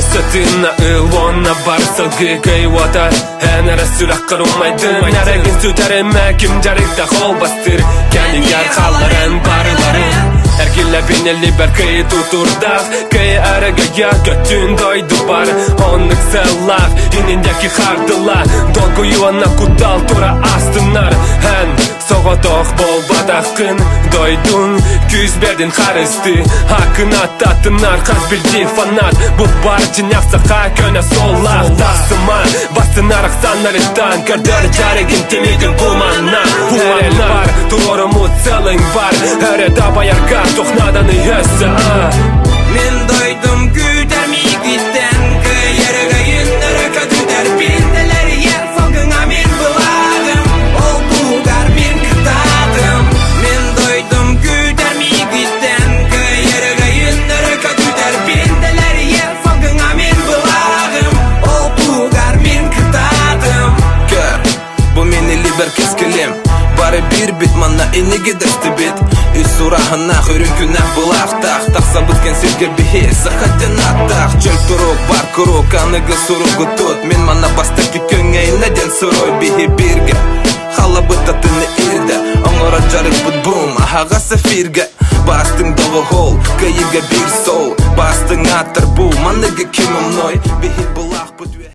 Өсөтүнна ылуонна бар сылгы кайвата Энере сүрак кырылмайдын Нерегин сүтериме ким жарыкта хол бастыр Кәнигер халларын барыларын Эргиле бинели бер кый тутурдах Кый арыгая көтүн дойду бар Оннык сыллах ининдеки хардыла Долгу юанна кудал тура астынар Эн соғотох болбадақын Дойдун күз бердин харысты Хакын аттатынар қаз билди фанат Бұл бар жинақсақа көне соллах Тақсыма басынар ақсанарыттан Көрдір жарегин темегін пулманнан Пулман бар, туроруму целың бар Әрі дабаярға тоқнаданы өсі Мен дойдум күдәрмигиттен Кыйырға юндыры көтүдер Пенделер ер солгыңа мен бұладым Ол туғар мен кытадым Мен дойдум күдәрмигиттен Кыйырға юндыры көтүдер Пенделер ер солгыңа мен бұладым Ол туғар мен кытадым Көр, бұл мені либер кескілем Бары bir bit манна энеге дәсті бет Үз сурахына хүрін күнәк бұлақтақ Тақса бұткен сирге бихе сақаттен аттақ Чөл тұрук бар күрук аныгы сұруғы тұт Мен манна бастаки көңейнеден сұрой бихе бірге Хала бұттатыны ирді Оңыра жарық бұт бум ахаға сафирге Бастың доғы хол, кайыға бір сол Бастың аттыр бұл маныгы кемім ной